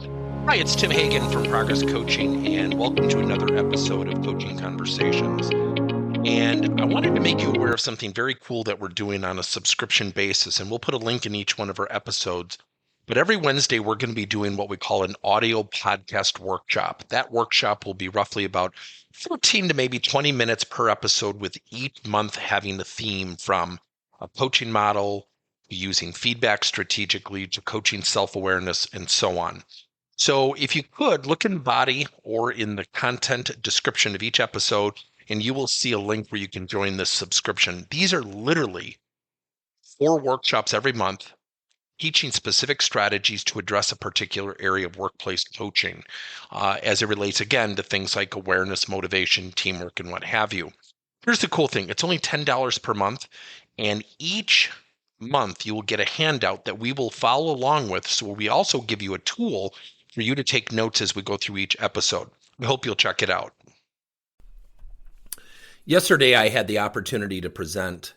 Hi, it's Tim Hagan from Progress Coaching, and welcome to another episode of Coaching Conversations. And I wanted to make you aware of something very cool that we're doing on a subscription basis, and we'll put a link in each one of our episodes. But every Wednesday, we're going to be doing what we call an audio podcast workshop. That workshop will be roughly about 14 to maybe 20 minutes per episode, with each month having a theme from a coaching model, using feedback strategically, to coaching self-awareness, and so on. So if you could, look in the body or in the content description of each episode, and you will see a link where you can join this subscription. These are literally 4 workshops every month, teaching specific strategies to address a particular area of workplace coaching, as it relates, again, to things like awareness, motivation, teamwork, and what have you. Here's the cool thing. It's only $10 per month, and each month you will get a handout that we will follow along with. So we also give you a tool for you to take notes as we go through each episode. We hope you'll check it out. Yesterday, I had the opportunity to present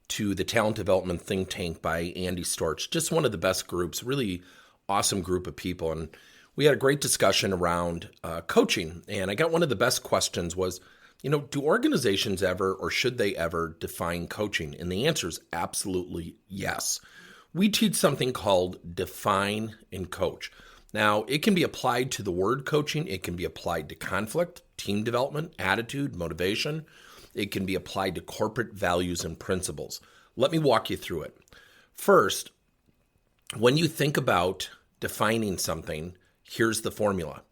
to the Talent Development Think Tank by Andy Storch, just one of the best groups, really awesome group of people. And we had a great discussion around coaching. And I got one of the best questions was, do organizations ever, or should they ever, define coaching? And the answer is absolutely yes. We teach something called Define and Coach. Now, it can be applied to the word coaching. It can be applied to conflict, team development, attitude, motivation. It can be applied to corporate values and principles. Let me walk you through it. First, when you think about defining something, here's the formula.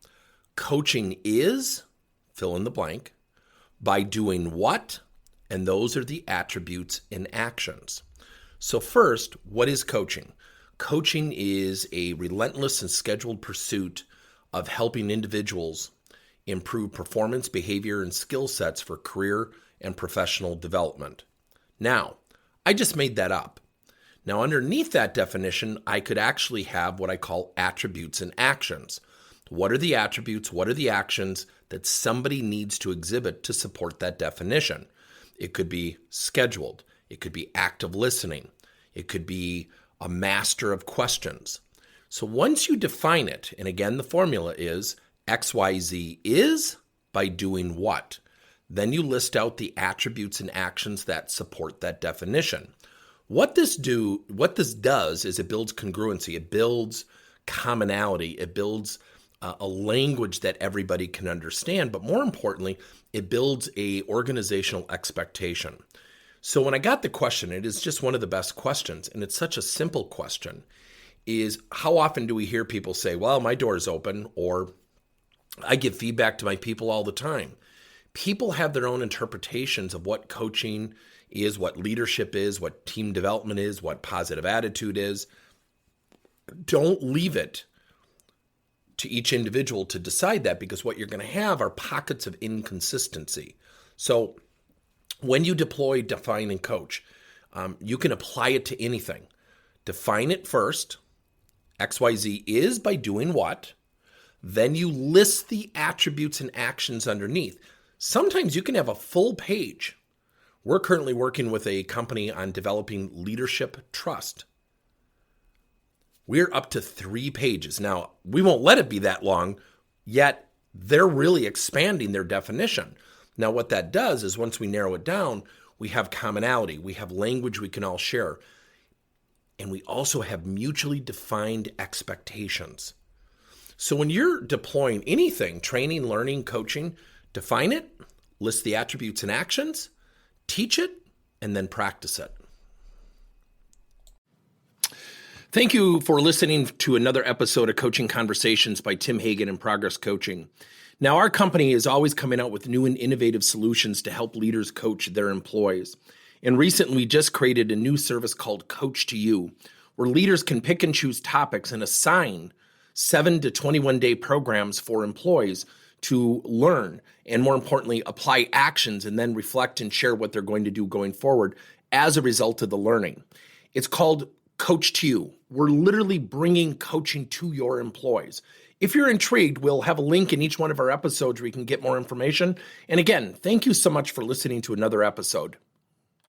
Coaching is, fill in the blank, by doing what, and those are the attributes and actions. So first, what is coaching? Coaching is a relentless and scheduled pursuit of helping individuals improve performance, behavior, and skill sets for career and professional development. Now, I just made that up. Now, underneath that definition, I could actually have what I call attributes and actions. What are the attributes? What are the actions that somebody needs to exhibit to support that definition? It could be scheduled. It could be active listening. It could be a master of questions. So once you define it, and again, the formula is XYZ is by doing what? Then you list out the attributes and actions that support that definition. What this does is it builds congruency. It builds commonality. It builds a language that everybody can understand. But more importantly, it builds a organizational expectation. So when I got the question, it is just one of the best questions, and it's such a simple question, is how often do we hear people say, well, my door is open, or I give feedback to my people all the time. People have their own interpretations of what coaching is, what leadership is, what team development is, what positive attitude is. Don't leave it to each individual to decide that, because what you're going to have are pockets of inconsistency. So when you deploy Define and Coach, you can apply it to anything. Define it first. XYZ is by doing what? Then you list the attributes and actions underneath. Sometimes you can have a full page. We're currently working with a company on developing leadership trust. We're up to 3 pages. Now, we won't let it be that long, yet they're really expanding their definition. Now, what that does is once we narrow it down, we have commonality, we have language we can all share, and we also have mutually defined expectations. So when you're deploying anything, training, learning, coaching, define it, list the attributes and actions, teach it, and then practice it. Thank you for listening to another episode of Coaching Conversations by Tim Hagan and Progress Coaching. Now, our company is always coming out with new and innovative solutions to help leaders coach their employees. And recently, we just created a new service called Coach to You, where leaders can pick and choose topics and assign 7 to 21-day programs for employees to learn, and more importantly, apply actions and then reflect and share what they're going to do going forward as a result of the learning. It's called Coach to You. We're literally bringing coaching to your employees. If you're intrigued, we'll have a link in each one of our episodes where you can get more information. And again, thank you so much for listening to another episode.